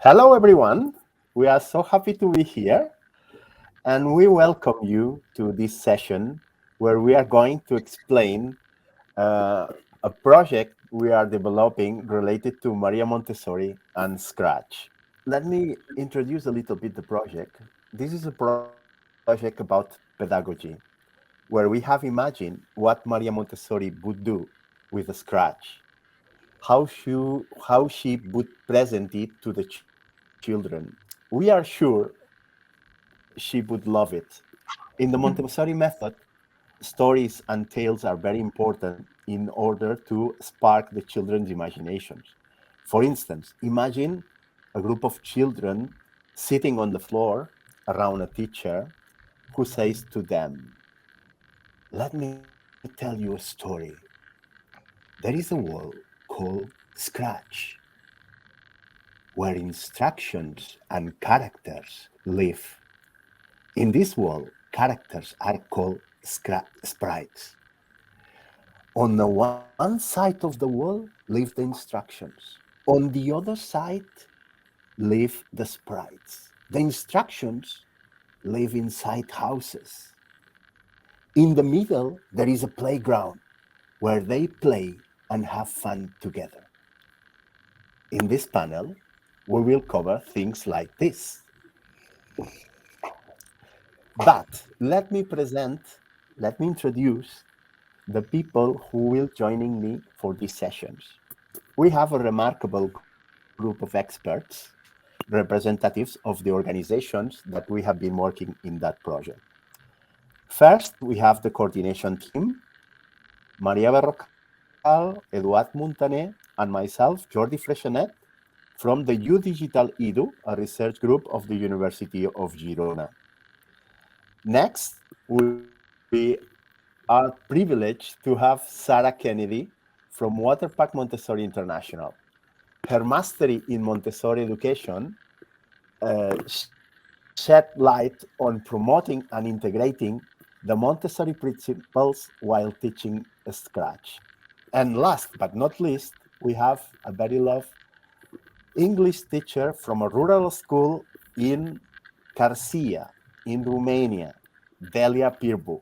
Hello, everyone. We are so happy to be here, and we welcome you to this session where we are going to explain a project we are developing related to Maria Montessori and Scratch. Let me introduce a little bit the project. This is a project about pedagogy, where we have imagined what Maria Montessori would do with a Scratch, how she would present it to the children. We are sure she would love it. In the Montessori method, stories and tales are very important in order to spark the children's imaginations. For instance, imagine a group of children sitting on the floor around a teacher who says to them, "Let me tell you a story. There is a world called Scratch, where instructions and characters live. In this world, characters are called sprites. On the one side of the wall live the instructions. On the other side live the sprites. The instructions live inside houses. In the middle, there is a playground where they play and have fun together. In this panel, we will cover things like this. But let me introduce the people who will joining me for these sessions. We have a remarkable group of experts, representatives of the organizations that we have been working in that project. First, we have the coordination team, Maria Berrocal, Eduard Montaner, and myself, Jordi Freixenet, from the U Digital Edu, a research group of the University of Girona. Next, we are privileged to have Sarah Kennedy from Waterpark Montessori International. Her mastery in Montessori education shed light on promoting and integrating the Montessori principles while teaching Scratch. And last but not least, we have a very loved English teacher from a rural school in Carcia, in Romania, Delia Pirbu.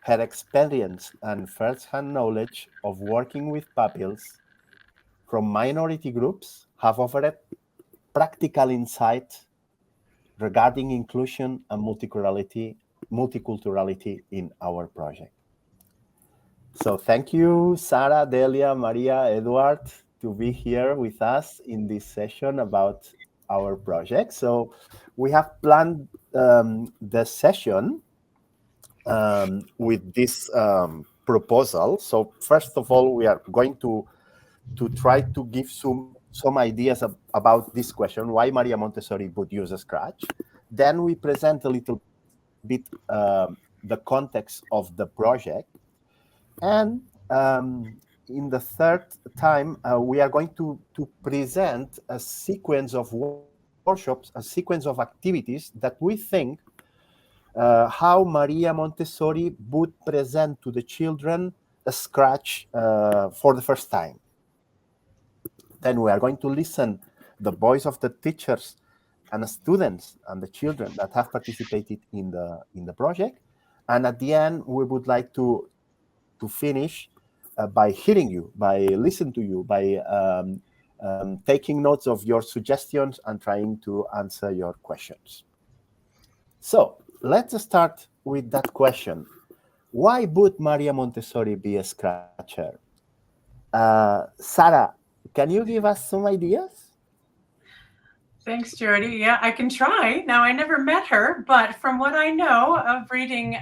Her experience and first-hand knowledge of working with pupils from minority groups have offered practical insight regarding inclusion and multiculturality in our project. So thank you, Sarah, Delia, Maria, Edward, to be here with us in this session about our project. So we have planned the session with this proposal. So first of all, we are going to try to give some ideas about this question, why Maria Montessori would use a Scratch. Then we present a little bit the context of the project. And in the third time, we are going to present a sequence of workshops, a sequence of activities that we think how Maria Montessori would present to the children a Scratch for the first time. Then we are going to listen the voice of the teachers and the students and the children that have participated in the project. And at the end, we would like to finish by hearing you, by listening to you, by taking notes of your suggestions and trying to answer your questions. So let's start with that question. Why would Maria Montessori be a Scratcher? Sarah, can you give us some ideas? Thanks, Jordi. Yeah, I can try. Now, I never met her, but from what I know of reading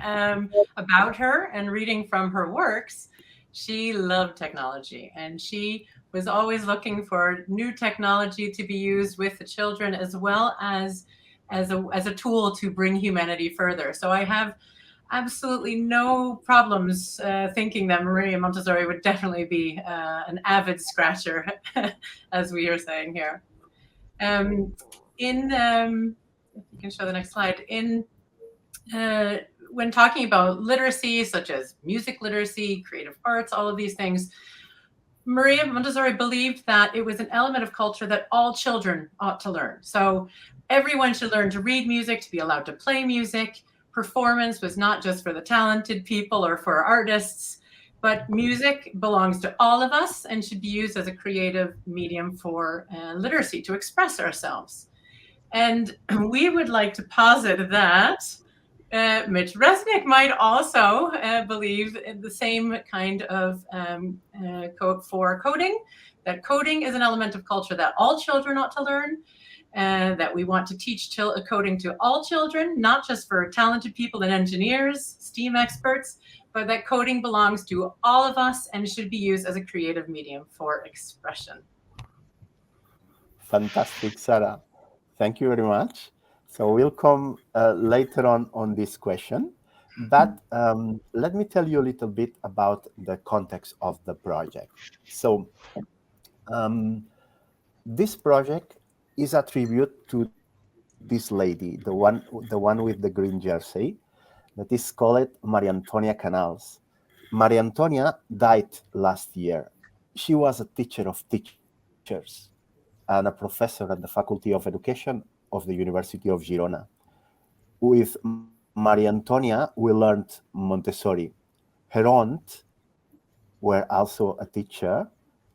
about her and reading from her works, she loved technology and she was always looking for new technology to be used with the children as well as a tool to bring humanity further. So I have absolutely no problems thinking that Maria Montessori would definitely be an avid scratcher, as we are saying here. If you can show the next slide, when talking about literacy, such as music literacy, creative arts, all of these things, Maria Montessori believed that it was an element of culture that all children ought to learn. So everyone should learn to read music, to be allowed to play music. Performance was not just for the talented people or for artists, but music belongs to all of us and should be used as a creative medium for literacy to express ourselves. And we would like to posit that Mitch Resnick might also believe in the same kind of code for coding, that coding is an element of culture that all children ought to learn, and that we want to teach coding to all children, not just for talented people and engineers, STEAM experts, but that coding belongs to all of us and should be used as a creative medium for expression. Fantastic, Sarah. Thank you very much. So we'll come later on this question, but let me tell you a little bit about the context of the project. So this project is a tribute to this lady, the one with the green jersey, that is called Maria Antonia Canals. Maria Antonia died last year. She was a teacher of teachers and a professor at the Faculty of Education of the University of Girona. With Maria Antonia, we learned Montessori. Her aunt, were also a teacher,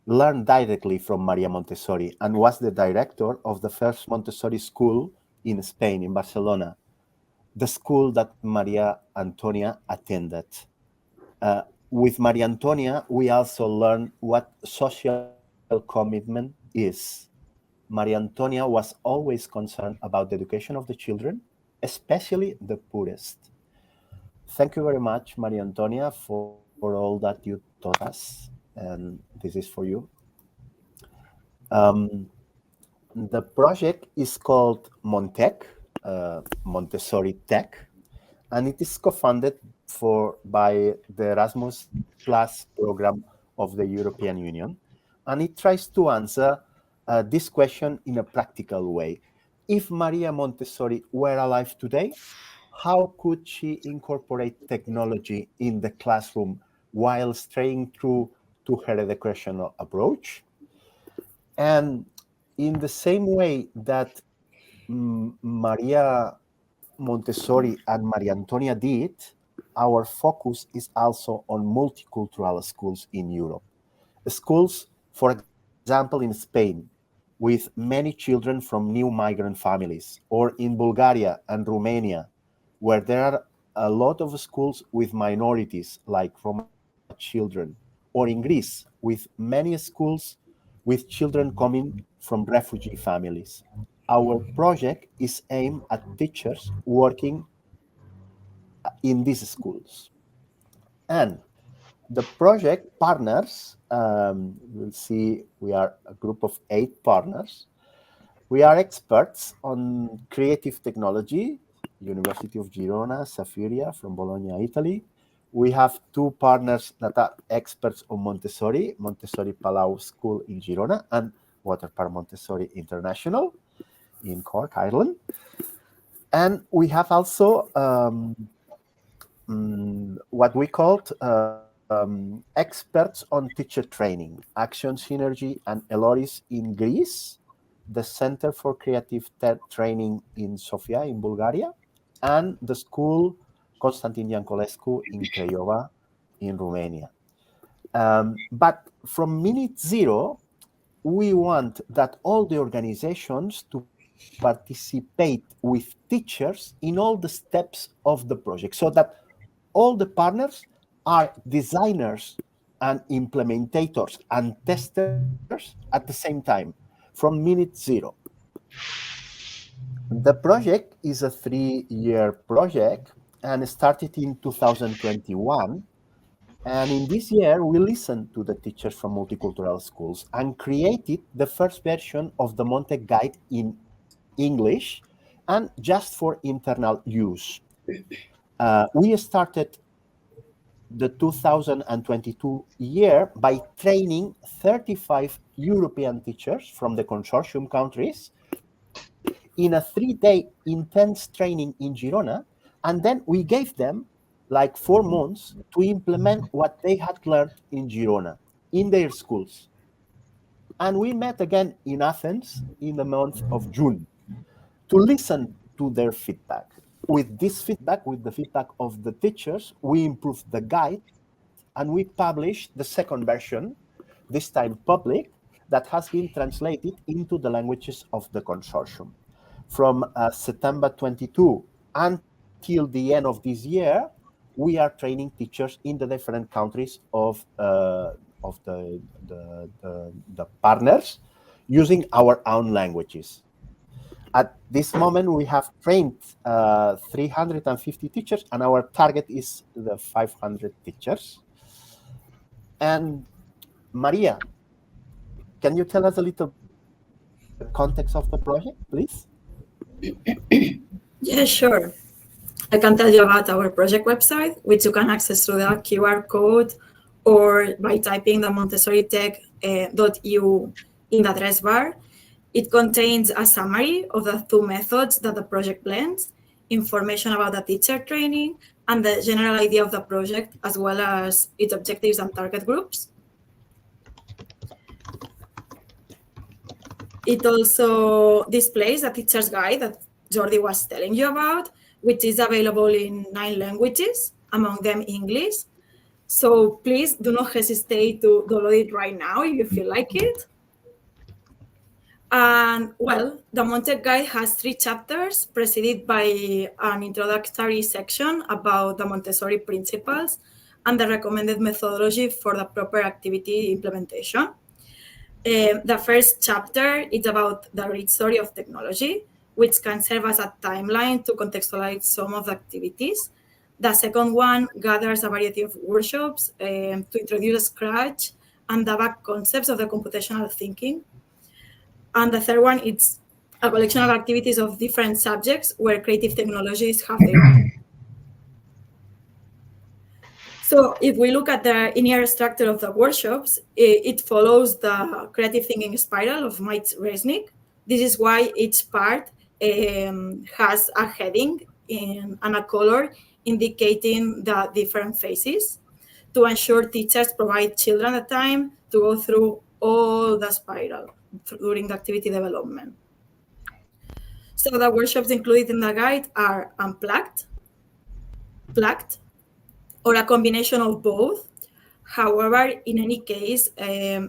learned directly from Maria Montessori and was the director of the first Montessori school in Spain, in Barcelona, the school that Maria Antonia attended. With Maria Antonia, we also learned what social commitment is. Maria Antonia was always concerned about the education of the children, especially the poorest. Thank you very much, Maria Antonia, for all that you taught us, and this is for you. The project is called Montec, Montessori Tech, and it is co-funded by the Erasmus Plus program of the European Union, and it tries to answer this question in a practical way. If Maria Montessori were alive today, how could she incorporate technology in the classroom while staying true to her educational approach? And in the same way that Maria Montessori and Maria Antonia did, our focus is also on multicultural schools in Europe. Schools, for example, in Spain, with many children from new migrant families, or in Bulgaria and Romania, where there are a lot of schools with minorities like Roma children, or in Greece, with many schools with children coming from refugee families. Our project is aimed at teachers working in these schools. And the project partners, we'll see we are a group of 8 partners. We are experts on creative technology, University of Girona, Safiria from Bologna, Italy. We have 2 partners that are experts on Montessori, Montessori Palau School in Girona, and Waterpark Montessori International in Cork, Ireland. And we have also what we called experts on teacher training, Action Synergy and Eloris in Greece, the Center for Creative Training in Sofia in Bulgaria, and the school Constantin Ianculescu in Craiova in Romania. But from minute zero, we want that all the organizations to participate with teachers in all the steps of the project, so that all the partners are designers and implementators and testers at the same time, from minute zero. The project is a 3-year project and started in 2021. And in this year, we listened to the teachers from multicultural schools and created the first version of the Montec Guide in English and just for internal use. We started the 2022 year by training 35 European teachers from the consortium countries in a 3-day intense training in Girona. And then we gave them like 4 months to implement what they had learned in Girona in their schools. And we met again in Athens in the month of June to listen to their feedback. With this feedback, with the feedback of the teachers, we improved the guide and we published the second version, this time public, that has been translated into the languages of the consortium. From September 22 until the end of this year, we are training teachers in the different countries of the partners using our own languages. At this moment, we have trained 350 teachers, and our target is the 500 teachers. And Maria, can you tell us a little bit about the context of the project, please? Yeah, sure. I can tell you about our project website, which you can access through the QR code or by typing the montessoritech.eu in the address bar. It contains a summary of the two methods that the project blends, information about the teacher training, and the general idea of the project, as well as its objectives and target groups. It also displays the teacher's guide that Jordi was telling you about, which is available in 9 languages, among them English. So please do not hesitate to download it right now if you feel like it. And well, the Montec Guide has 3 chapters preceded by an introductory section about the Montessori principles and the recommended methodology for the proper activity implementation. The first chapter is about the rich story of technology, which can serve as a timeline to contextualize some of the activities. The second one gathers a variety of workshops to introduce Scratch and the back concepts of the computational thinking. And the third one is a collection of activities of different subjects where creative technologies have their. So if we look at the linear structure of the workshops, it follows the creative thinking spiral of Mike Resnick. This is why each part has a heading and a color indicating the different phases to ensure teachers provide children the time to go through all the spiral during the activity development. So the workshops included in the guide are unplugged, plugged, or a combination of both. However, in any case,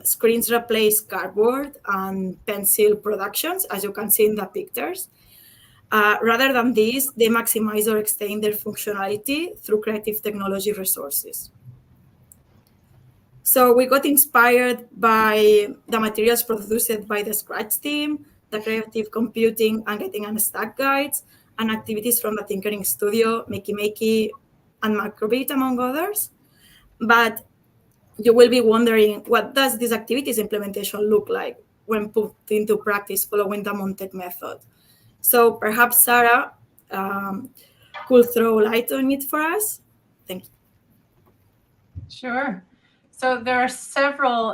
screens replace cardboard and pencil productions, as you can see in the pictures. Rather than this, they maximize or extend their functionality through creative technology resources. So we got inspired by the materials produced by the Scratch team, the creative computing and getting unstuck guides, and activities from the Tinkering Studio, Makey Makey, and Macrobit, among others. But you will be wondering, what does this activities implementation look like when put into practice following the Montec method? So perhaps Sarah could throw light on it for us. Thank you. Sure. So there are several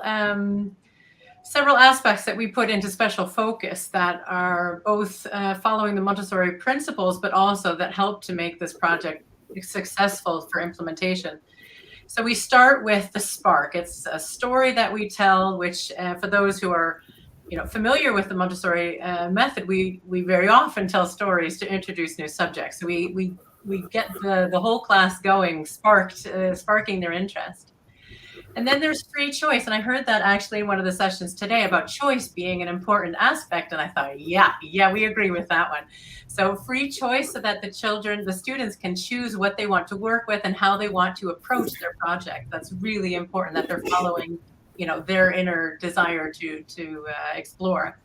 aspects that we put into special focus that are both following the Montessori principles, but also that help to make this project successful for implementation. So we start with the spark. It's a story that we tell, which for those who are familiar with the Montessori method, we very often tell stories to introduce new subjects. So we get the whole class going, sparking their interest. And then there's free choice. And I heard that actually in one of the sessions today about choice being an important aspect. And I thought, yeah, we agree with that one. So free choice so that the students can choose what they want to work with and how they want to approach their project. That's really important, that they're following, their inner desire to explore.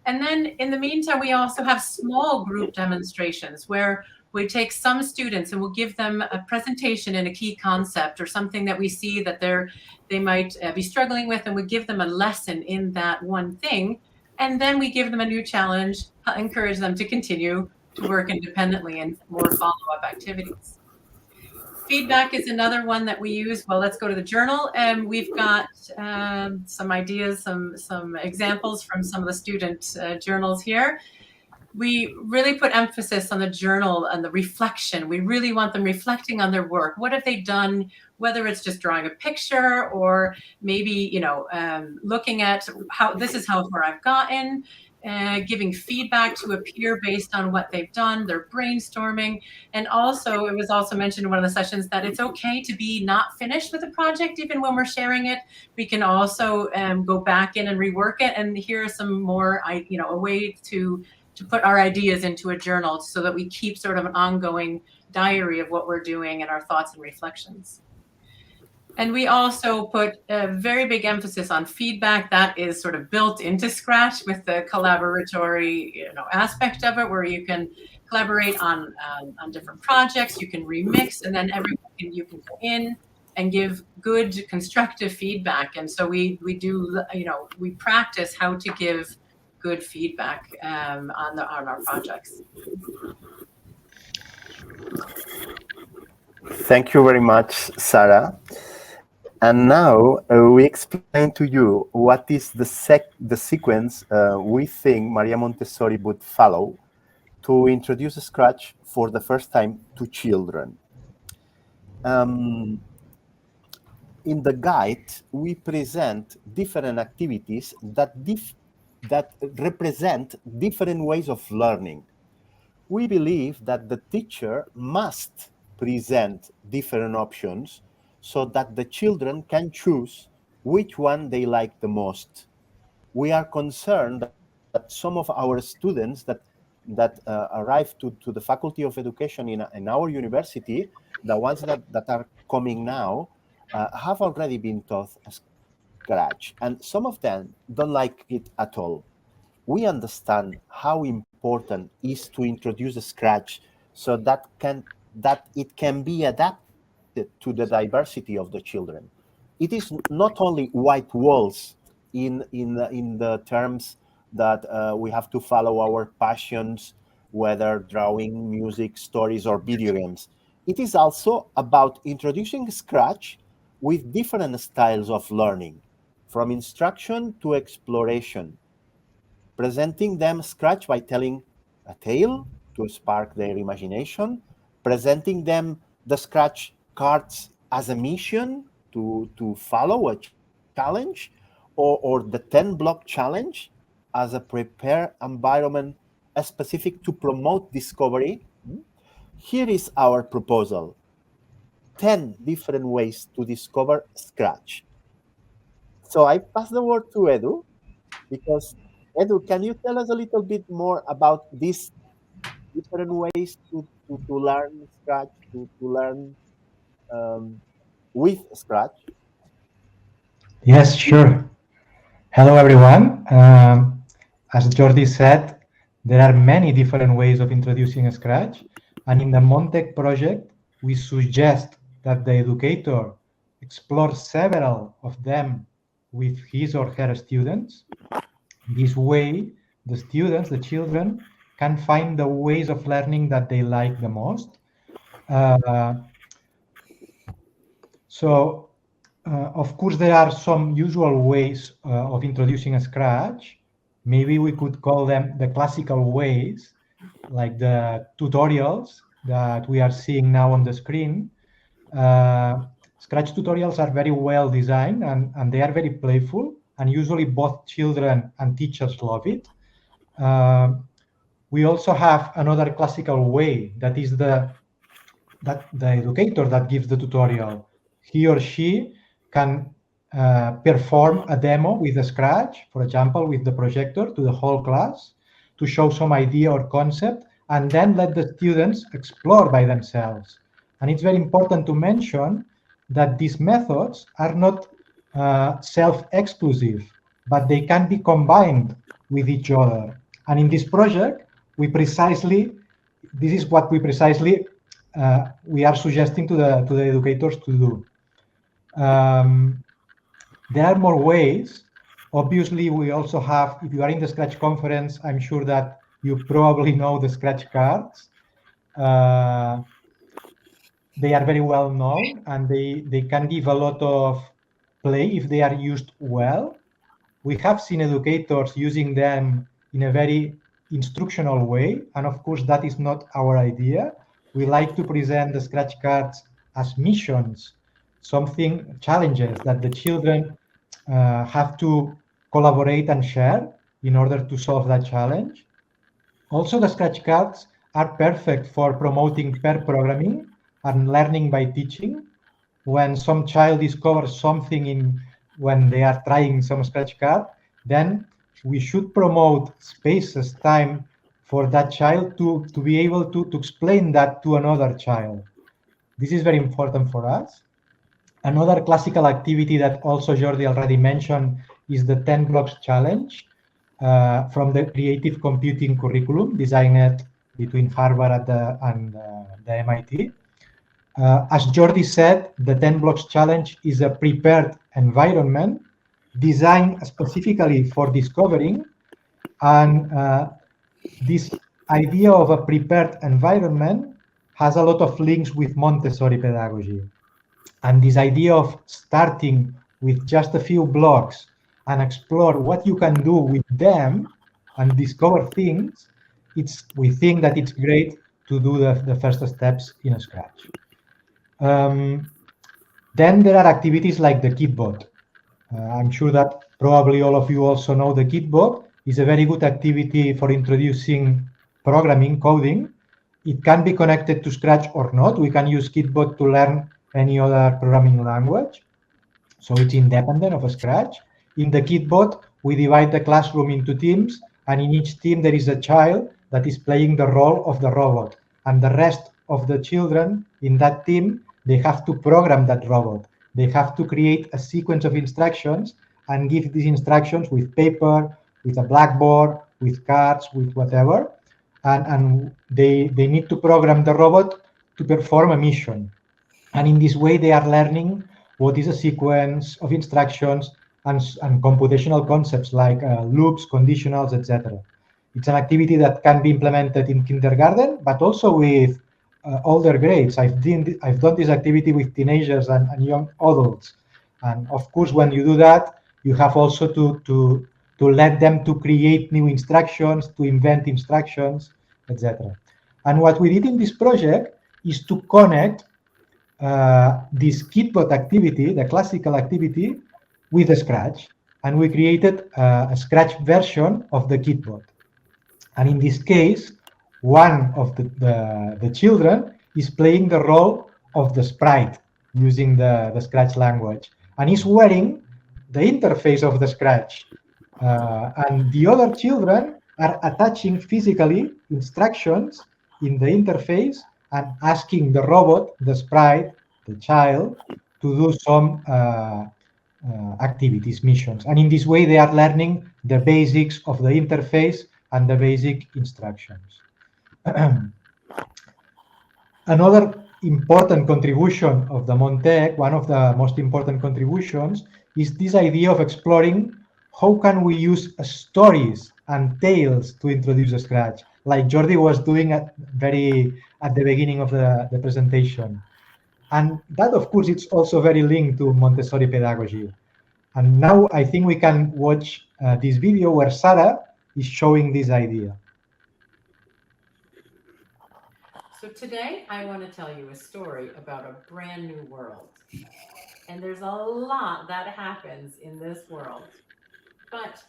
And then in the meantime, we also have small group demonstrations where we take some students and we'll give them a presentation in a key concept or something that we see that they might be struggling with, and we give them a lesson in that one thing. And then we give them a new challenge, encourage them to continue to work independently and more follow-up activities. Feedback is another one that we use. Well, let's go to the journal. And we've got some ideas, some examples from some of the student journals here. we really put emphasis on the journal and the reflection. We really want them reflecting on their work. What have they done? Whether it's just drawing a picture or maybe, looking at how this is how far I've gotten, giving feedback to a peer based on what they've done, they're brainstorming. And also, it was also mentioned in one of the sessions that it's okay to be not finished with a project, even when we're sharing it. We can also go back in and rework it. And here are some more, a way to put our ideas into a journal so that we keep sort of an ongoing diary of what we're doing and our thoughts and reflections. And we also put a very big emphasis on feedback that is sort of built into Scratch with the collaboratory aspect of it, where you can collaborate on different projects, you can remix, and then you can go in and give good constructive feedback. And so we do, we practice how to give good feedback on our projects. Thank you very much, Sarah. And now we explain to you what is the sequence we think Maria Montessori would follow to introduce Scratch for the first time to children. In the guide, we present different activities that represent different ways of learning. We believe that the teacher must present different options so that the children can choose which one they like the most. We are concerned that some of our students that arrive to the Faculty of Education in our university, the ones that are coming now, have already been taught Scratch, and some of them don't like it at all. We understand how important it is to introduce Scratch so that it can be adapted to the diversity of the children. It is not only white walls in the terms that we have to follow our passions, whether drawing, music, stories, or video games. It is also about introducing Scratch with different styles of learning, from instruction to exploration, presenting them Scratch by telling a tale to spark their imagination, presenting them the Scratch cards as a mission to follow a challenge, or the 10-block challenge as a prepared environment specific to promote discovery. Here is our proposal: 10 different ways to discover Scratch. So I pass the word to Edu, because Edu, can you tell us a little bit more about these different ways to learn Scratch, to learn with Scratch? Yes, sure. Hello, everyone. As Jordi said, there are many different ways of introducing Scratch. And in the Montec project, we suggest that the educator explore several of them with his or her students. This way, the students, the children, can find the ways of learning that they like the most. Of course, there are some usual ways of introducing Scratch. Maybe we could call them the classical ways, like the tutorials that we are seeing now on the screen. Scratch tutorials are very well designed and they are very playful, and usually both children and teachers love it. We also have another classical way, that is the educator that gives the tutorial. He or she can perform a demo with a Scratch, for example, with the projector to the whole class to show some idea or concept, and then let the students explore by themselves. And it's very important to mention that these methods are not self-exclusive, but they can be combined with each other. And in this project, this is what we precisely we are suggesting to the educators to do. There are more ways. Obviously, we also have, if you are in the Scratch conference, I'm sure that you probably know the Scratch cards. They are very well known, and they can give a lot of play if they are used well. We have seen educators using them in a very instructional way. And of course, that is not our idea. We like to present the scratch cards as missions, something, challenges that the children have to collaborate and share in order to solve that challenge. Also, the scratch cards are perfect for promoting pair programming and learning by teaching. When some child discovers something when they are trying some scratch card, then we should promote spaces, time for that child to be able to explain that to another child. This is very important for us. Another classical activity that also Jordi already mentioned is the 10 blocks challenge from the creative computing curriculum designed between Harvard and the MIT. As Jordi said, the 10 blocks challenge is a prepared environment designed specifically for discovering. And this idea of a prepared environment has a lot of links with Montessori pedagogy. And this idea of starting with just a few blocks and explore what you can do with them and discover things, we think that it's great to do the first steps in Scratch. Then there are activities like the Kitbot. I'm sure that probably all of you also know the Kitbot is a very good activity for introducing programming, coding. It can be connected to Scratch or not. We can use Kitbot to learn any other programming language. So it's independent of Scratch. In the Kitbot, we divide the classroom into teams, and in each team there is a child that is playing the role of the robot. And the rest of the children in that team, they have to program that robot. They have to create a sequence of instructions and give these instructions with paper, with a blackboard, with cards, with whatever. And they need to program the robot to perform a mission. And in this way, they are learning what is a sequence of instructions and computational concepts like loops, conditionals, etc. It's an activity that can be implemented in kindergarten, but also with older grades. I've done this activity with teenagers and young adults. And of course, when you do that, you have also to let them to create new instructions, to invent instructions, etc. And what we did in this project is to connect this Kitbot activity, the classical activity, with Scratch. And we created a Scratch version of the Kitbot. And in this case, one of the children is playing the role of the sprite using the Scratch language. And is wearing the interface of the Scratch. And the other children are attaching physically instructions in the interface and asking the robot, the sprite, the child, to do some activities, missions. And in this way, they are learning the basics of the interface and the basic instructions. Another important contribution of the Montec, one of the most important contributions, is this idea of exploring how can we use stories and tales to introduce Scratch, like Jordi was doing at the beginning of the presentation. And that, of course, it's also very linked to Montessori pedagogy. And now I think we can watch this video where Sarah is showing this idea. So today I want to tell you a story about a brand new world. And there's a lot that happens in this world. But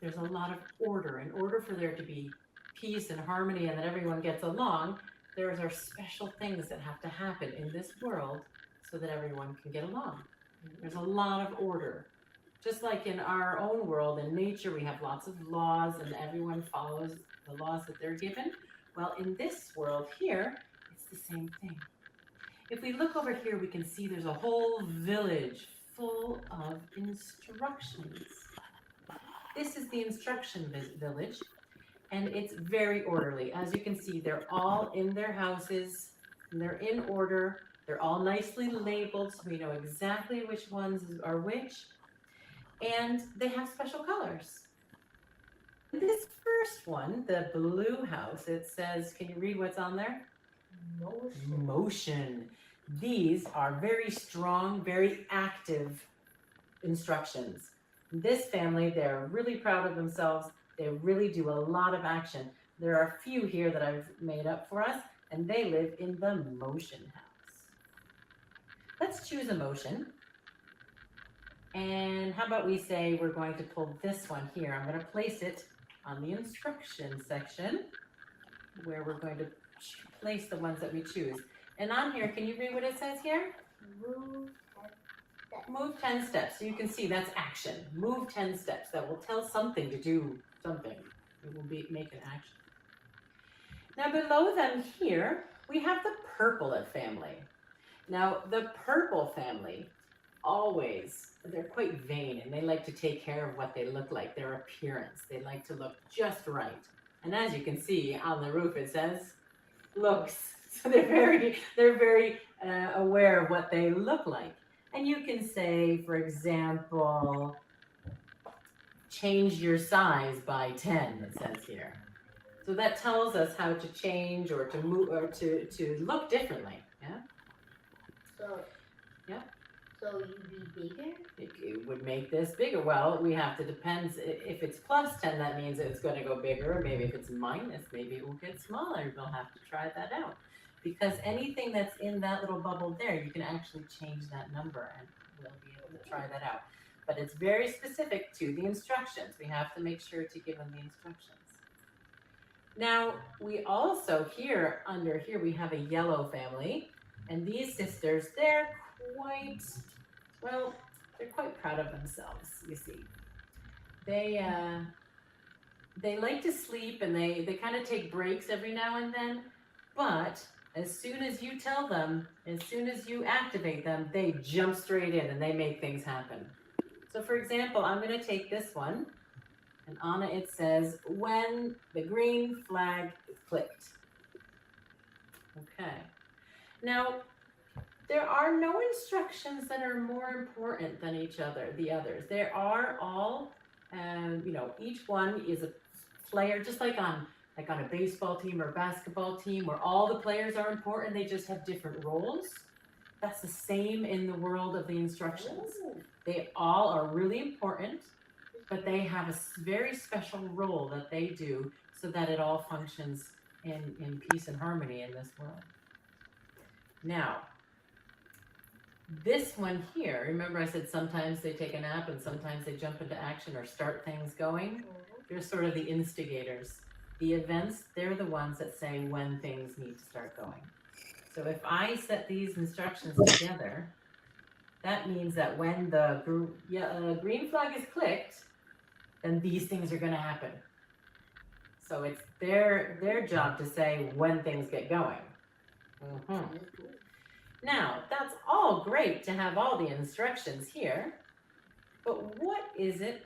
there's a lot of order. In order for there to be peace and harmony and that everyone gets along, there are special things that have to happen in this world so that everyone can get along. There's a lot of order. Just like in our own world, in nature, we have lots of laws and everyone follows the laws that they're given. Well, in this world here, it's the same thing. If we look over here, we can see there's a whole village full of instructions. This is the instruction village, and it's very orderly. As you can see, they're all in their houses, and they're in order. They're all nicely labeled, so we know exactly which ones are which, and they have special colors. This first one, the blue house, it says, can you read what's on there? Motion. Motion. These are very strong, very active instructions. This family, they're really proud of themselves. They really do a lot of action. there are a few here that I've made up for us, and they live in the motion house. Let's choose a motion. And how about we say we're going to pull this one here. I'm going to place it on the instruction section where we're going to place the ones that we choose. And on here, can you read what it says here? Move 10 steps. So you can see that's action. Move 10 steps. That will tell something to do something. It will make an action. Now below them here, we have the purple family. Now the purple family they're quite vain and they like to take care of what they look like, their appearance. They like to look just right. And as you can see on the roof, it says looks. So they're very aware of what they look like. And you can say, for example, change your size by 10, it says here. So that tells us how to change or to move or to look differently. Yeah. So yeah. So you'd be bigger? It would make this bigger. Well, we have to depends. If it's plus 10, that means it's going to go bigger. Maybe if it's minus, maybe it will get smaller. We'll have to try that out. Because anything that's in that little bubble there, you can actually change that number and we'll be able to try that out. But it's very specific to the instructions. We have to make sure to give them the instructions. Now, we also under here, we have a yellow family. And these sisters, they're quite proud of themselves, you see. They like to sleep and they kind of take breaks every now and then, but as soon as you tell them, as soon as you activate them, they jump straight in and they make things happen. So for example, I'm going to take this one, and on it says, when the green flag is clicked. Okay. Now, there are no instructions that are more important than the others. There are all, each one is a player, just like on a baseball team or basketball team where all the players are important, they just have different roles. That's the same in the world of the instructions. They all are really important, but they have a very special role that they do so that it all functions in peace and harmony in this world. Now, this one here, remember I said sometimes they take a nap and sometimes they jump into action or start things going? They're sort of the instigators. The events, they're the ones that say when things need to start going. So if I set these instructions together, that means that when the green flag is clicked, then these things are going to happen. So it's their job to say when things get going. Mm-hmm. Now, that's all great to have all the instructions here, but what is it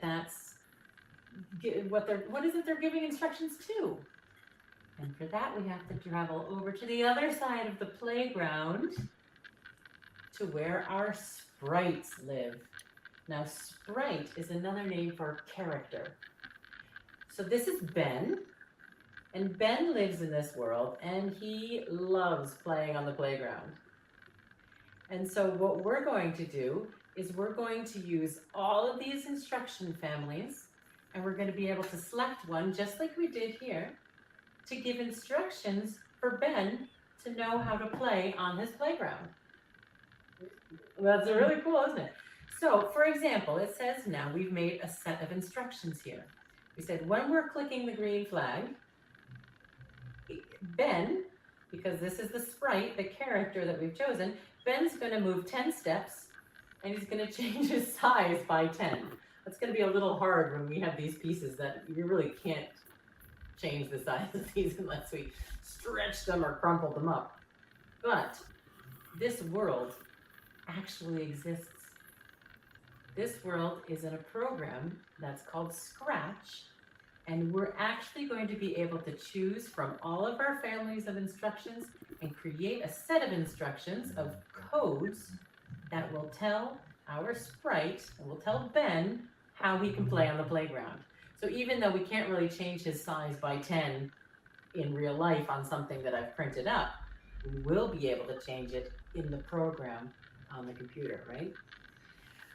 they're giving instructions to? And for that, we have to travel over to the other side of the playground to where our sprites live. Now, sprite is another name for character. So this is Ben, and Ben lives in this world, and he loves playing on the playground. And so what we're going to do is we're going to use all of these instruction families, and we're going to be able to select one, just like we did here, to give instructions for Ben to know how to play on his playground. That's really cool, isn't it? So, for example, it says now we've made a set of instructions here. We said when we're clicking the green flag, Ben, because this is the sprite, the character that we've chosen, Ben's going to move 10 steps and he's going to change his size by 10. That's going to be a little hard when we have these pieces that you really can't change the size of these unless we stretch them or crumple them up. But this world actually exists. This world is in a program that's called Scratch, and we're actually going to be able to choose from all of our families of instructions and create a set of instructions of codes that will tell our sprite, and will tell Ben how he can play on the playground. So even though we can't really change his size by 10 in real life on something that I've printed up, we will be able to change it in the program on the computer, right?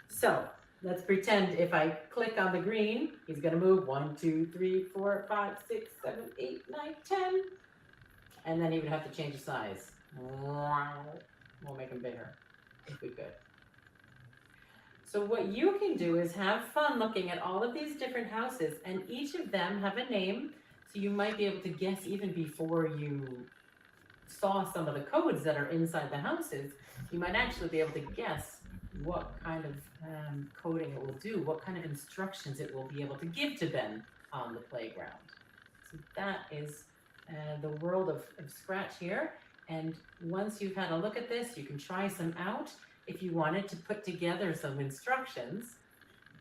So let's pretend if I click on the green, he's going to move 1, 2, 3, 4, 5, 6, 7, 8, 9, 10. And then he would have to change the size. We'll make him bigger if we could. So what you can do is have fun looking at all of these different houses, and each of them have a name. So you might be able to guess even before you saw some of the codes that are inside the houses. You might actually be able to guess what kind of coding it will do, what kind of instructions it will be able to give to Ben on the playground. So that is the world of Scratch here. And once you've had a look at this, you can try some out. If you wanted to put together some instructions,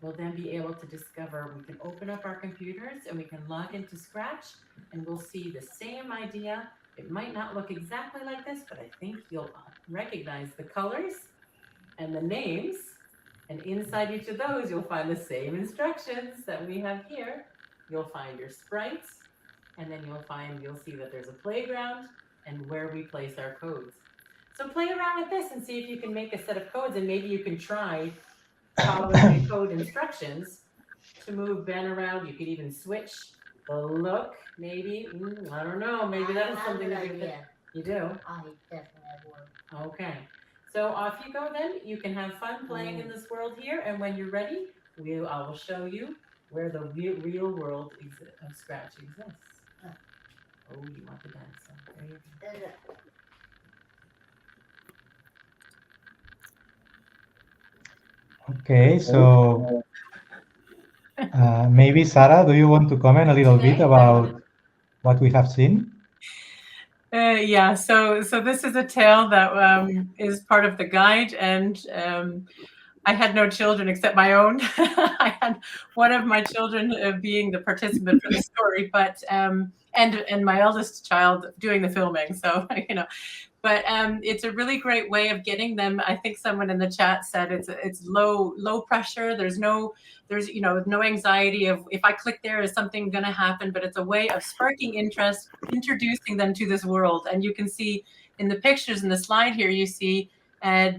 we'll then be able to discover, we can open up our computers and we can log into Scratch and we'll see the same idea. It might not look exactly like this, but I think you'll recognize the colors and the names. And inside each of those, you'll find the same instructions that we have here. You'll find your sprites, and then you'll see that there's a playground and where we place our codes. So play around with this and see if you can make a set of codes, and maybe you can try following the code instructions to move Ben around. You could even switch the look, maybe. I don't know. Maybe that is something that you do. I definitely would. Okay. So off you go then. You can have fun playing in this world here, and when you're ready, I will show you where the real world of Scratch exists. Oh, you want the dinosaur. There you go. Okay, so maybe Sarah, do you want to comment a little bit about what we have seen? Yeah, so this is a tale that is part of the guide, and I had no children except my own. I had one of my children being the participant for the story, but and my eldest child doing the filming. So but it's a really great way of getting them. I think someone in the chat said it's low pressure. There's no anxiety of if I click there, is something going to happen, but it's a way of sparking interest, introducing them to this world. And you can see in the pictures in the slide here, you see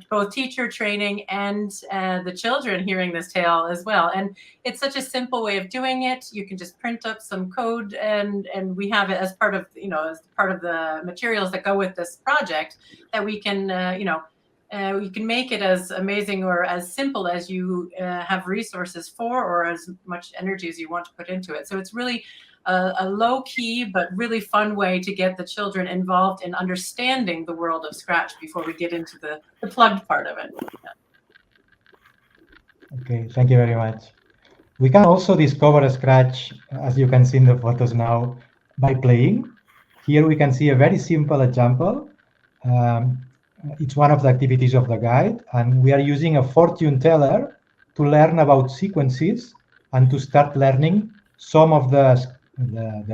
both teacher training and the children hearing this tale as well. And it's such a simple way of doing it. You can just print up some code, and we have it as part of the materials that go with this project, that we can you can make it as amazing or as simple as you have resources for, or as much energy as you want to put into it. So it's really a low-key but really fun way to get the children involved in understanding the world of Scratch before we get into the plugged part of it. Okay, thank you very much. We can also discover Scratch, as you can see in the photos now, by playing. Here we can see a very simple example. It's one of the activities of the guide, and we are using a fortune teller to learn about sequences and to start learning some of the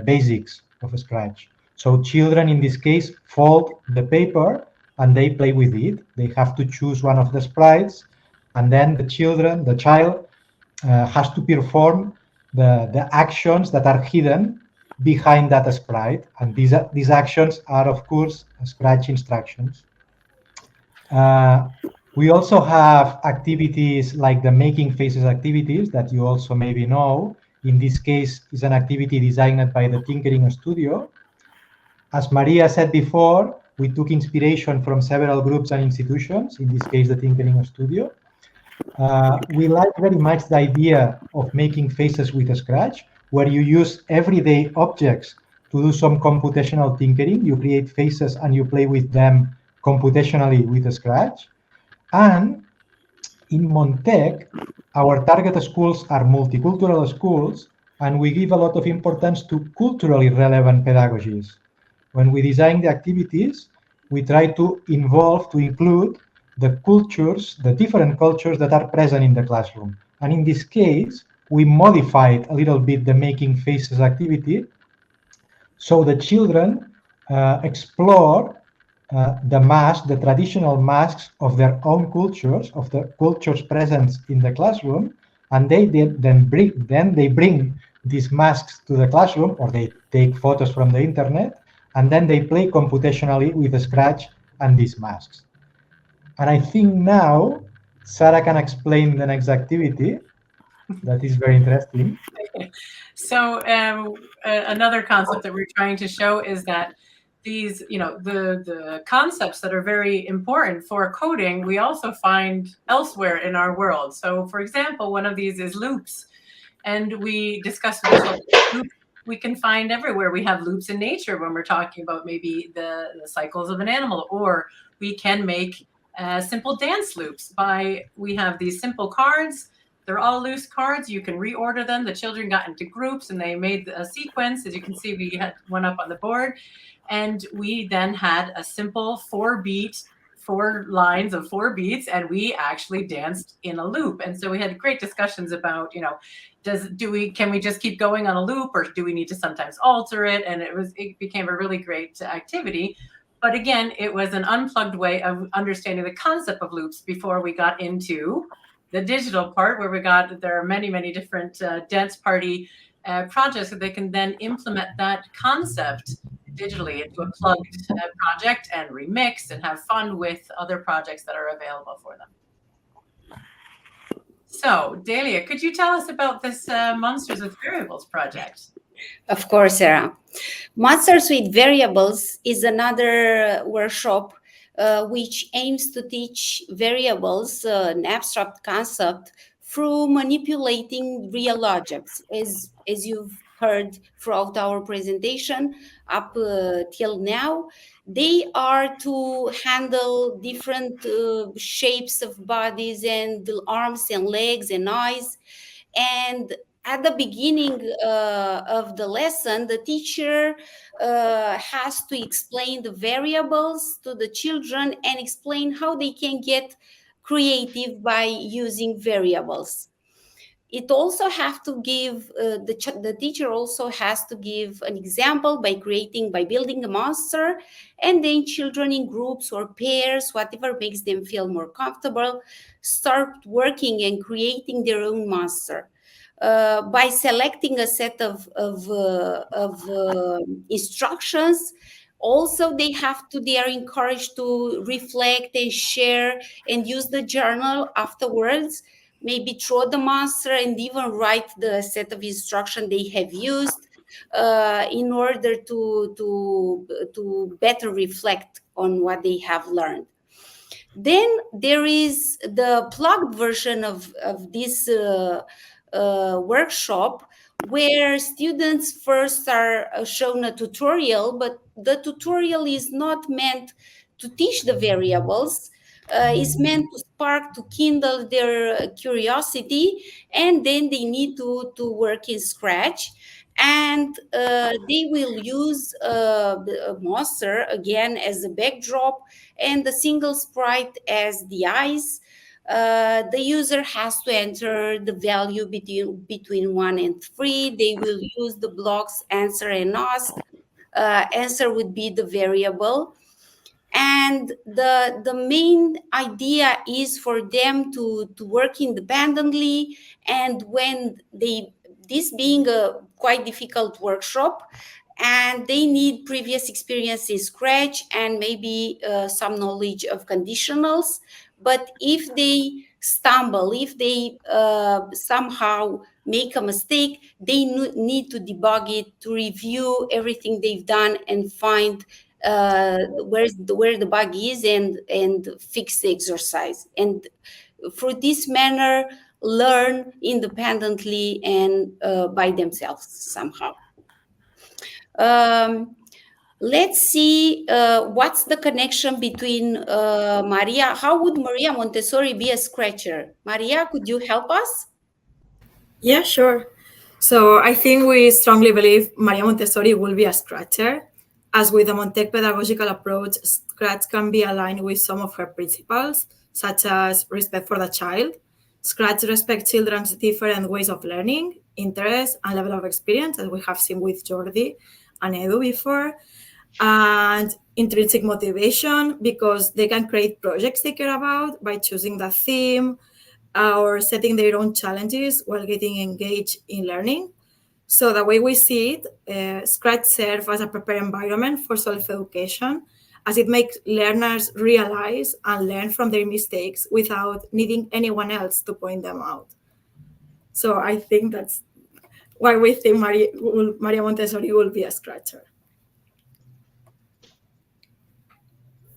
basics of Scratch. So children in this case fold the paper and they play with it. They have to choose one of the sprites, and then the child has to perform the actions that are hidden behind that sprite. And these actions are, of course, Scratch instructions. We also have activities like the making faces activities that you also maybe know. In this case, is an activity designed by the Tinkering Studio. As Maria said before, we took inspiration from several groups and institutions, in this case, the Tinkering Studio. We like very much the idea of making faces with Scratch, where you use everyday objects to do some computational tinkering. You create faces and you play with them computationally with Scratch. And in Montec, our target schools are multicultural schools, and we give a lot of importance to culturally relevant pedagogies. When we design the activities, we try to include the cultures, the different cultures that are present in the classroom. And in this case, we modified a little bit the making faces activity, so the children explore the traditional masks of their own cultures, of the cultures present in the classroom, and they bring these masks to the classroom, or they take photos from the internet, and then they play computationally with the Scratch and these masks. And I think now Sarah can explain the next activity. That is very interesting. So another concept that we're trying to show is that these, the concepts that are very important for coding, we also find elsewhere in our world. So for example, one of these is loops. And we discussed loops we can find everywhere. We have loops in nature when we're talking about maybe the cycles of an animal, or we can make simple dance loops we have these simple cards. They're all loose cards. You can reorder them. The children got into groups and they made a sequence. As you can see, we had one up on the board. And we then had a simple 4 lines of 4 beats, and we actually danced in a loop. And so we had great discussions about, can we just keep going on a loop, or do we need to sometimes alter it? And it became a really great activity. But again, it was an unplugged way of understanding the concept of loops before we got into the digital part, where there are many, many different dance party projects that they can then implement that concept digitally into a plugged project and remix and have fun with other projects that are available for them. So, Delia, could you tell us about this Monsters with Variables project? Of course, Sarah. Monsters with Variables is another workshop which aims to teach variables, an abstract concept, through manipulating real objects. As you've heard throughout our presentation up till now, they are to handle different shapes of bodies and arms and legs and eyes. And at the beginning of the lesson, the teacher has to explain the variables to the children and explain how they can get creative by using variables. It also have to give, the teacher also has to give an example by building a monster, and then children in groups or pairs, whatever makes them feel more comfortable, start working and creating their own monster. By selecting a set of instructions, also they are encouraged to reflect and share and use the journal afterwards, maybe draw the monster and even write the set of instruction they have used in order to better reflect on what they have learned. Then there is the plugged version of this workshop, where students first are shown a tutorial, but the tutorial is not meant to teach the variables. Is meant to kindle their curiosity, and then they need to work in Scratch, and they will use a monster again as a backdrop and the single sprite as the eyes. The user has to enter the value between 1 and 3. They will use the blocks answer and ask. Answer would be the variable. And the main idea is for them to work independently. And when this being a quite difficult workshop, and they need previous experience in Scratch and maybe some knowledge of conditionals. But if they stumble, if they somehow make a mistake, they need to debug it, to review everything they've done and find where the bug is and fix the exercise. And through this manner, learn independently and by themselves somehow. Let's see what's the connection between Maria. How would Maria Montessori be a scratcher? Maria, could you help us? Yeah, sure. So I think we strongly believe Maria Montessori will be a scratcher. As with the Montec pedagogical approach, Scratch can be aligned with some of her principles, such as respect for the child. Scratch respects children's different ways of learning, interest, and level of experience, as we have seen with Jordi and Edu before. And intrinsic motivation, because they can create projects they care about by choosing the theme or setting their own challenges while getting engaged in learning. So the way we see it, Scratch serves as a prepared environment for self-education, as it makes learners realize and learn from their mistakes without needing anyone else to point them out. So I think that's why we think Maria Montessori will be a Scratcher.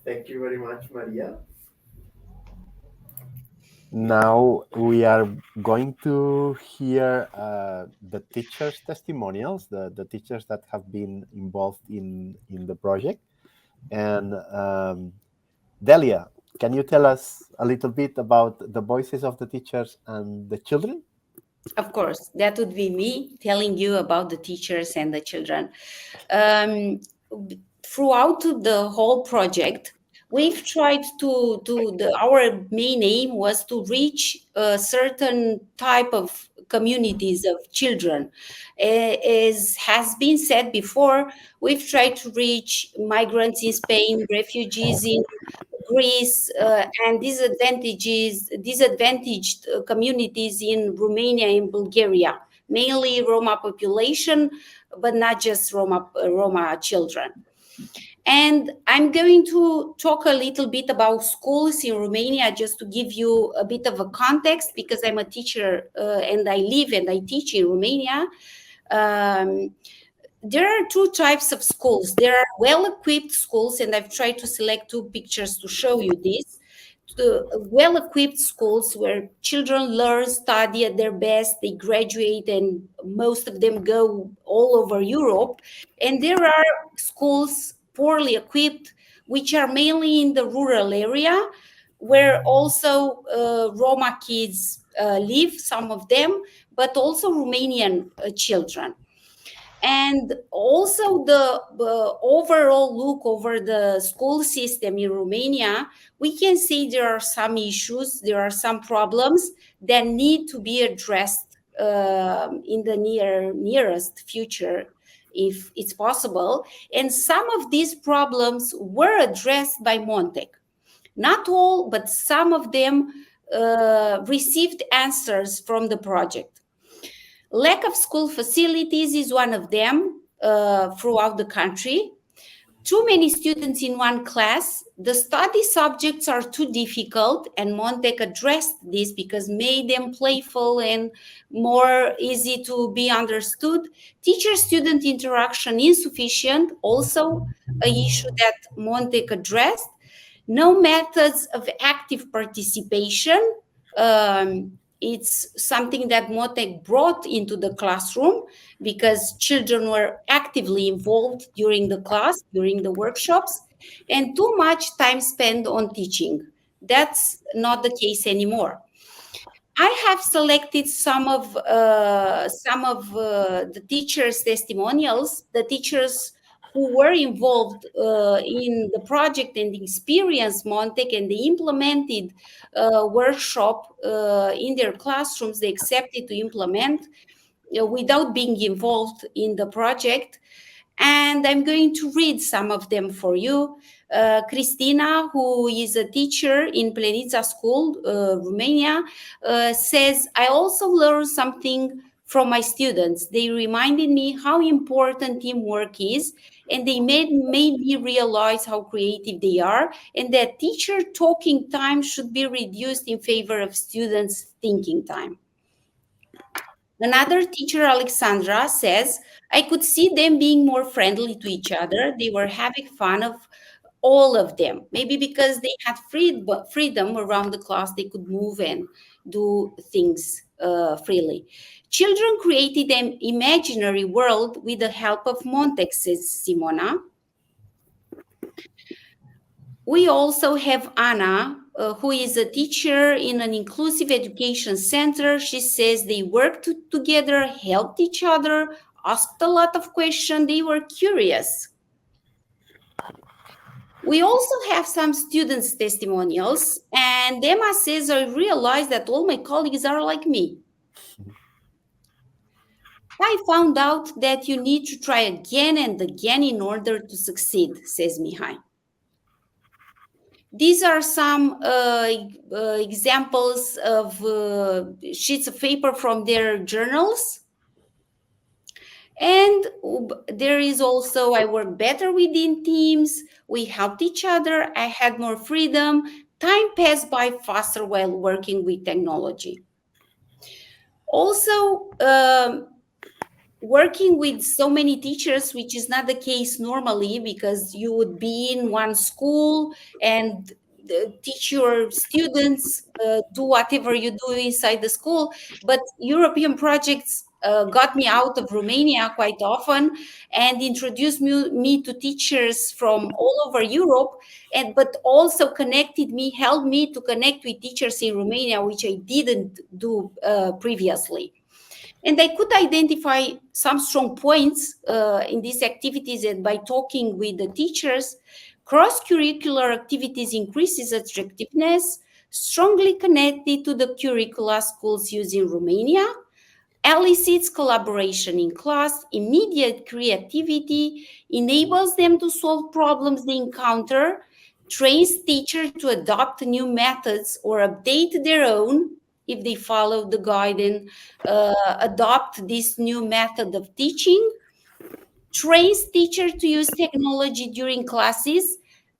Thank you very much, Maria. Now we are going to hear the teachers' testimonials, the teachers that have been involved in the project. And Delia, can you tell us a little bit about the voices of the teachers and the children? Of course, that would be me telling you about the teachers and the children. Throughout the whole project, we've tried our main aim was to reach a certain type of communities of children. As has been said before, we've tried to reach migrants in Spain, refugees in Greece, and disadvantaged communities in Romania and Bulgaria, mainly Roma population, but not just Roma children. And I'm going to talk a little bit about schools in Romania, just to give you a bit of a context, because I'm a teacher and I live and I teach in Romania. There are two types of schools. There are well-equipped schools, and I've tried to select two pictures to show you this. The well-equipped schools where children learn, study at their best, they graduate, and most of them go all over Europe. And there are schools poorly equipped, which are mainly in the rural area, where also Roma kids live, some of them, but also Romanian children. And also the overall look over the school system in Romania, we can see there are some issues, there are some problems that need to be addressed in the nearest future, if it's possible. And some of these problems were addressed by Montec. Not all, but some of them received answers from the project. Lack of school facilities is one of them throughout the country. Too many students in one class. The study subjects are too difficult, and Montec addressed this because made them playful and more easy to be understood. Teacher-student interaction insufficient, also an issue that Montec addressed. No methods of active participation. It's something that Montec brought into the classroom because children were actively involved during the class, during the workshops, and too much time spent on teaching. That's not the case anymore. I have selected some of the teachers' testimonials, the teachers who were involved in the project and experienced Montec, and they implemented workshop in their classrooms. They accepted to implement without being involved in the project. And I'm going to read some of them for you. Cristina, who is a teacher in Plenița School, Romania, says, I also learned something from my students. They reminded me how important teamwork is, and they made me realize how creative they are, and that teacher talking time should be reduced in favor of students' thinking time. Another teacher, Alexandra, says, I could see them being more friendly to each other. They were having fun of all of them. Maybe because they had freedom around the class, they could move and do things freely. Children created an imaginary world with the help of Montec, says Simona. We also have Anna, who is a teacher in an inclusive education center. She says they worked together, helped each other, asked a lot of questions. They were curious. We also have some students' testimonials, and Emma says, I realized that all my colleagues are like me. I found out that you need to try again and again in order to succeed, says Mihai. These are some examples of sheets of paper from their journals. And there is also, I work better within teams. We helped each other. I had more freedom. Time passed by faster while working with technology. Also, working with so many teachers, which is not the case normally, because you would be in one school and teach your students, do whatever you do inside the school. But European projects got me out of Romania quite often and introduced me to teachers from all over Europe, but also helped me to connect with teachers in Romania, which I didn't do previously. And I could identify some strong points in these activities, and by talking with the teachers, cross-curricular activities increases attractiveness, strongly connected to the curricula schools use in Romania, elicits collaboration in class, immediate creativity, enables them to solve problems they encounter, trains teachers to adopt new methods or update their own if they follow the guide and adopt this new method of teaching, trains teachers to use technology during classes.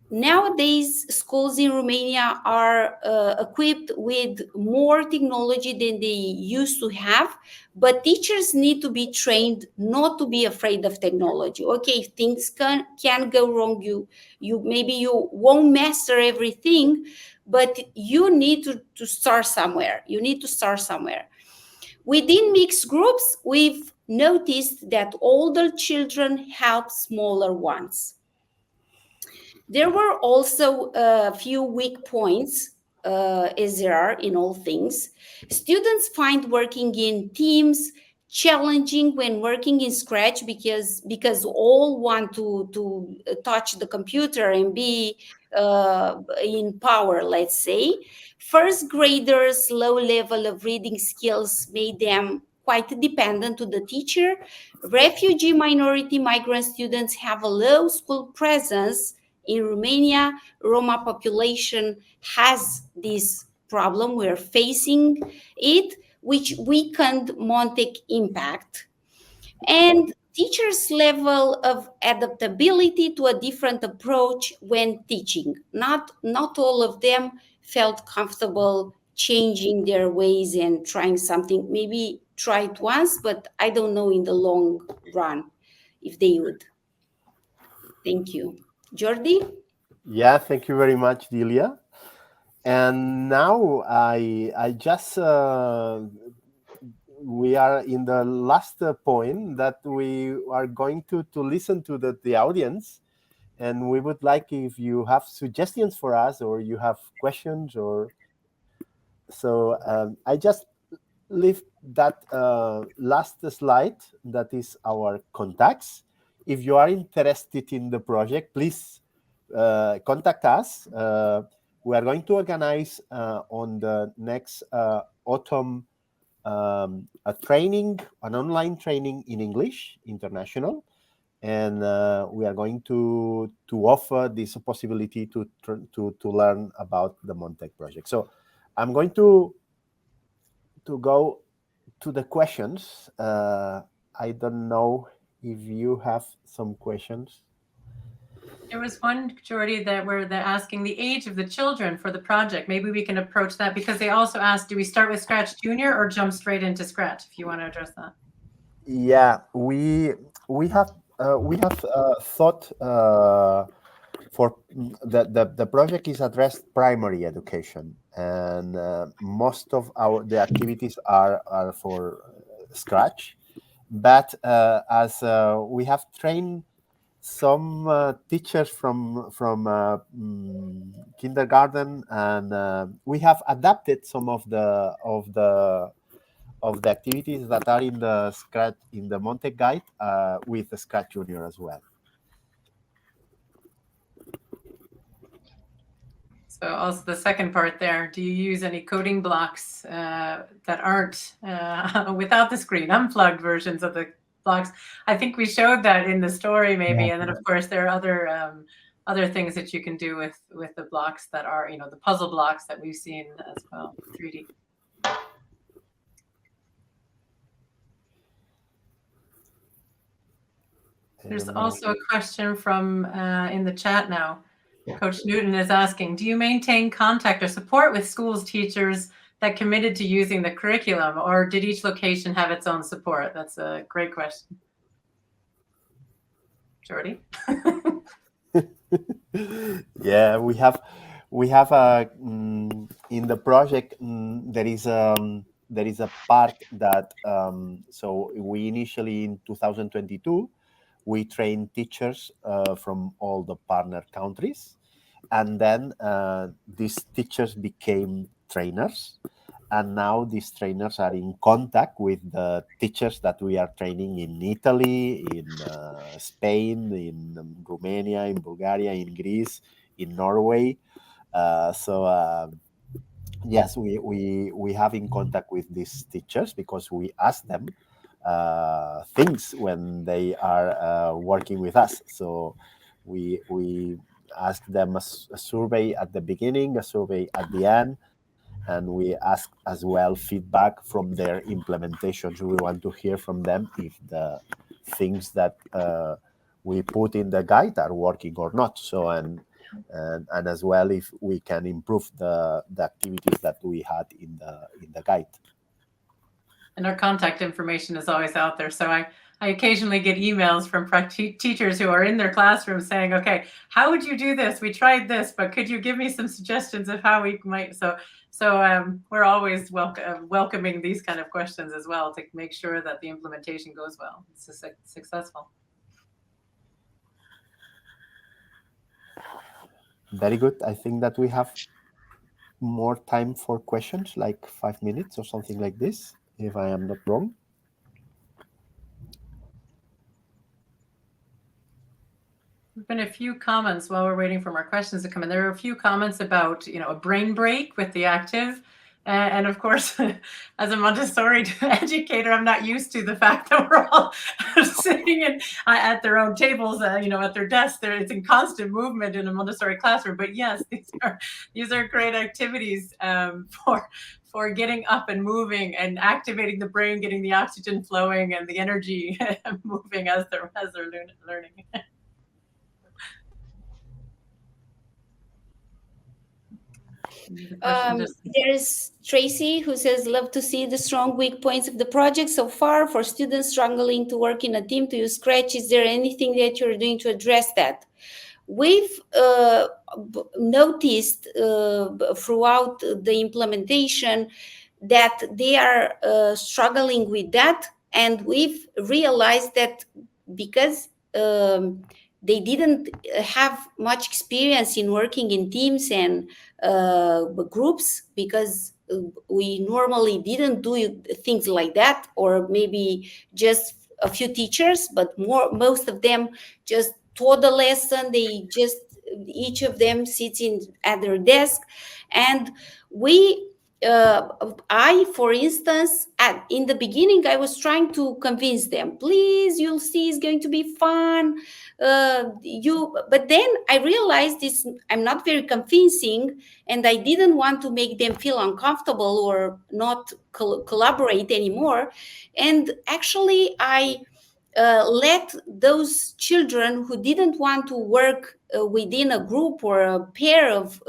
Nowadays, schools in Romania are equipped with more technology than they used to have, but teachers need to be trained not to be afraid of technology. Okay, things can go wrong. Maybe you won't master everything, but you need to start somewhere. You need to start somewhere. Within mixed groups, we've noticed that older children help smaller ones. There were also a few weak points, as there are in all things. Students find working in teams challenging when working in Scratch because all want to touch the computer and be in power, let's say. First graders' low level of reading skills made them quite dependent to the teacher. Refugee minority migrant students have a low school presence. In Romania, Roma population has this problem. We're facing it, which weakened Montec impact. And teachers' level of adaptability to a different approach when teaching. Not all of them felt comfortable changing their ways and trying something. Maybe try it once, but I don't know in the long run if they would. Thank you. Jordi? Yeah, thank you very much, Delia. And now I just we are in the last point that we are going to listen to the audience, and we would like if you have suggestions for us or you have questions or so. I just leave that last slide that is our contacts. If you are interested in the project, please contact us. We are going to organize on the next autumn a training, an online training in English, international, and we are going to offer this possibility to learn about the Montec project. So I'm going to go to the questions. I don't know if you have some questions. There was one, Jordi, that they're asking the age of the children for the project. Maybe we can approach that because they also asked, do we start with Scratch Junior or jump straight into Scratch? If you want to address that. Yeah, we have thought for the project is addressed primary education, and most of the activities are for Scratch, but as we have trained some teachers from kindergarten, and we have adapted some of the activities that are in the Montec guide with the Scratch Junior as well. So also the second part there, do you use any coding blocks that aren't without the screen, unplugged versions of the blocks? I think we showed that in the story maybe. Yeah. And then of course there are other things that you can do with the blocks that are, the puzzle blocks that we've seen as well, 3D. There's also a question from in the chat now. Coach Newton is asking, do you maintain contact or support with schools teachers that committed to using the curriculum, or did each location have its own support? That's a great question. Jordi? Yeah, we have in the project there is a part that so we initially in 2022 we trained teachers from all the partner countries, and then these teachers became trainers, and now these trainers are in contact with the teachers that we are training in Italy, in Spain, in Romania, in Bulgaria, in Greece, in Norway. Yes, we have in contact with these teachers because we ask them things when they are working with us. So we ask them a survey at the beginning, a survey at the end, and we ask as well feedback from their implementations. We want to hear from them if the things that we put in the guide are working or not. So and as well if we can improve the activities that we had in the guide. And our contact information is always out there. So I occasionally get emails from teachers who are in their classroom saying, okay, how would you do this? We tried this, but could you give me some suggestions of how we might? So we're always welcoming these kind of questions as well to make sure that the implementation goes well. It's successful. Very good. I think that we have more time for questions, like 5 minutes or something like this, if I am not wrong. There's been a few comments while we're waiting for more questions to come in. There are a few comments about, a brain break with the active. And of course, as a Montessori educator, I'm not used to the fact that we're all sitting at their own tables, at their desks. It's in constant movement in a Montessori classroom. But yes, these are great activities for getting up and moving and activating the brain, getting the oxygen flowing and the energy moving as they're learning. There's Tracy who says, love to see the strong weak points of the project so far for students struggling to work in a team to use Scratch. Is there anything that you're doing to address that? We've noticed throughout the implementation that they are struggling with that. And we've realized that because they didn't have much experience in working in teams and groups, because we normally didn't do things like that, or maybe just a few teachers, but most of them just taught the lesson. They just, each of them sits at their desk, and I, for instance, in the beginning, I was trying to convince them, please, you'll see, it's going to be fun. But then I realized I'm not very convincing, and I didn't want to make them feel uncomfortable or not collaborate anymore. And actually, I let those children who didn't want to work within a group or a pair of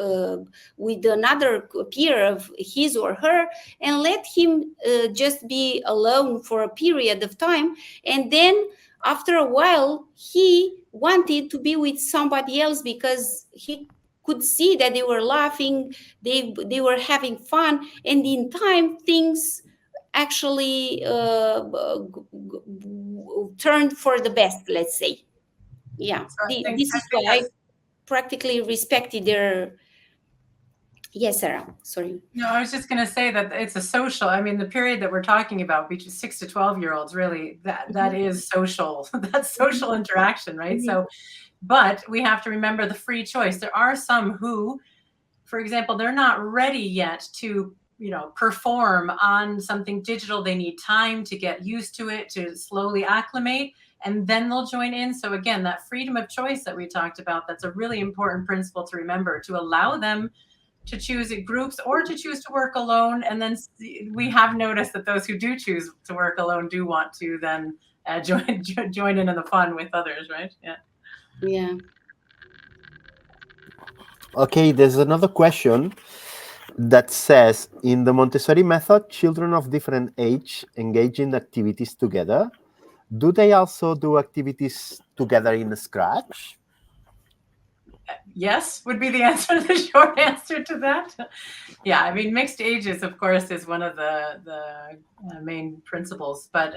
with another peer of his or her, and let him just be alone for a period of time. And then after a while, he wanted to be with somebody else because he could see that they were laughing, they were having fun, and in time things actually turned for the best, let's say. Yeah, this is why I practically respected their. Yes, Sarah, sorry. No, I was just going to say that it's a social, the period that we're talking about, between 6 to 12-year-olds, really, that is social. That's social interaction, right? Mm-hmm. So, but we have to remember the free choice. There are some who, for example, they're not ready yet to perform on something digital. They need time to get used to it, to slowly acclimate, and then they'll join in. So again, that freedom of choice that we talked about, that's a really important principle to remember, to allow them to choose groups or to choose to work alone. And then we have noticed that those who do choose to work alone do want to then join in the fun with others, right? Yeah. Yeah. Okay, there's another question that says, in the Montessori method, children of different age engage in activities together. Do they also do activities together in Scratch? Yes, would be the answer, the short answer to that. Yeah, I mean, mixed ages, of course, is one of the main principles. But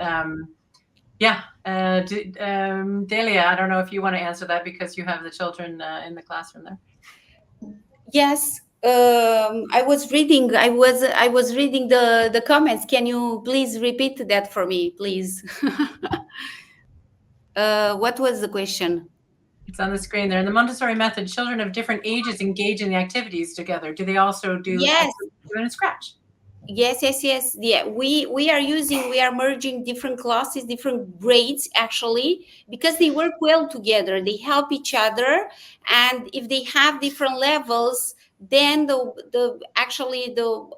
yeah, Delia, I don't know if you want to answer that because you have the children in the classroom there. Yes. I was reading. I was reading the comments. Can you please repeat that for me, please? What was the question? It's on the screen there. In the Montessori method, children of different ages engage in the activities together. Do they also do Yes. in Scratch? Yes. Yeah, we are merging different classes, different grades, actually, because they work well together. They help each other, and if they have different levels, then the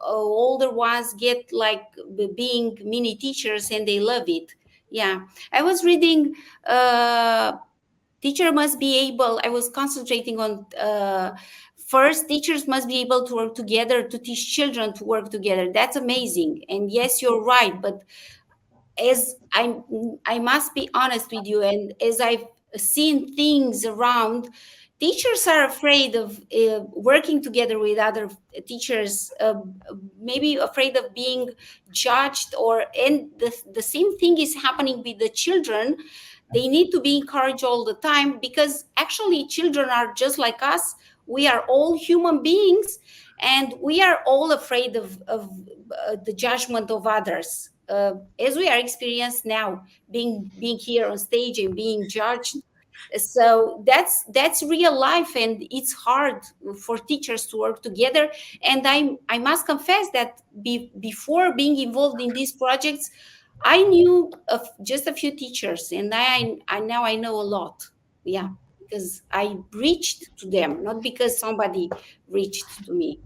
older ones get like being mini teachers, and they love it. Yeah, I was reading. Teacher must be able. I was concentrating on. First, teachers must be able to work together to teach children to work together. That's amazing. And yes, you're right. But as I must be honest with you, and as I've seen things around, teachers are afraid of working together with other teachers, maybe afraid of being judged, and the same thing is happening with the children. They need to be encouraged all the time, because actually children are just like us. We are all human beings, and we are all afraid of the judgment of others, as we are experienced now, being here on stage and being judged. So that's real life, and it's hard for teachers to work together. And I must confess that before being involved in these projects, I knew of just a few teachers, and now I know a lot. Yeah, because I reached to them, not because somebody reached to me.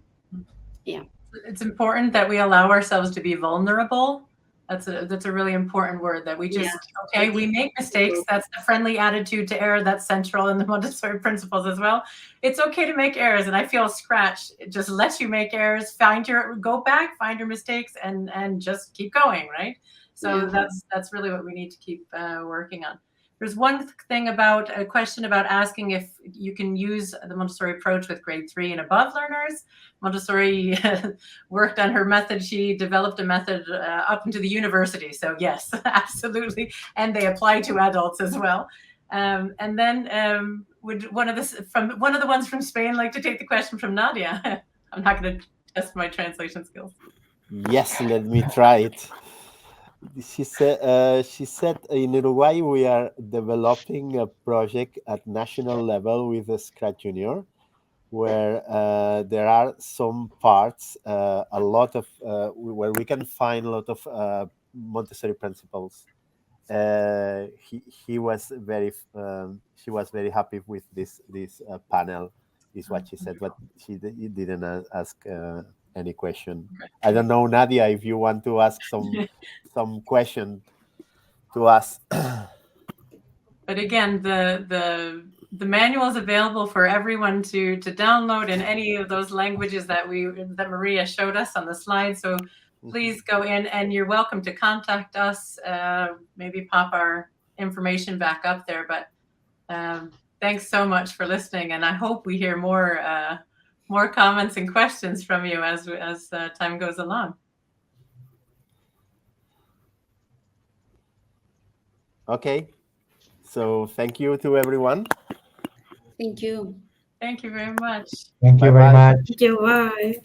Yeah, it's important that we allow ourselves to be vulnerable. That's a really important word, that we just, okay, we make mistakes. That's the friendly attitude to error that's central in the Montessori principles as well. It's okay to make errors, and I feel Scratch just lets you make errors, go back, find your mistakes, and just keep going, right? So that's really what we need to keep working on. There's one thing about a question about asking if you can use the Montessori approach with grade 3 and above learners. Montessori worked on her method. She developed a method up into the university. So yes, absolutely. And they apply to adults as well. And then would one of the ones from Spain like to take the question from Nadia? I'm not going to test my translation skills. Yes, let me try it. She said in Uruguay we are developing a project at national level with the Scratch Junior, where there are some parts, a lot of where we can find a lot of Montessori principles. He was she was very happy with this panel, is what she said, but she didn't ask any question. I don't know, Nadia, if you want to ask some question to us. But again, the manual is available for everyone to download in any of those languages that Maria showed us on the slide. So please go in, and you're welcome to contact us. Maybe pop our information back up there. But thanks so much for listening, and I hope we hear more comments and questions from you as time goes along. Okay. So thank you to everyone. thank you. Thank you very much. Thank you Bye-bye. very much. Thank you. Bye.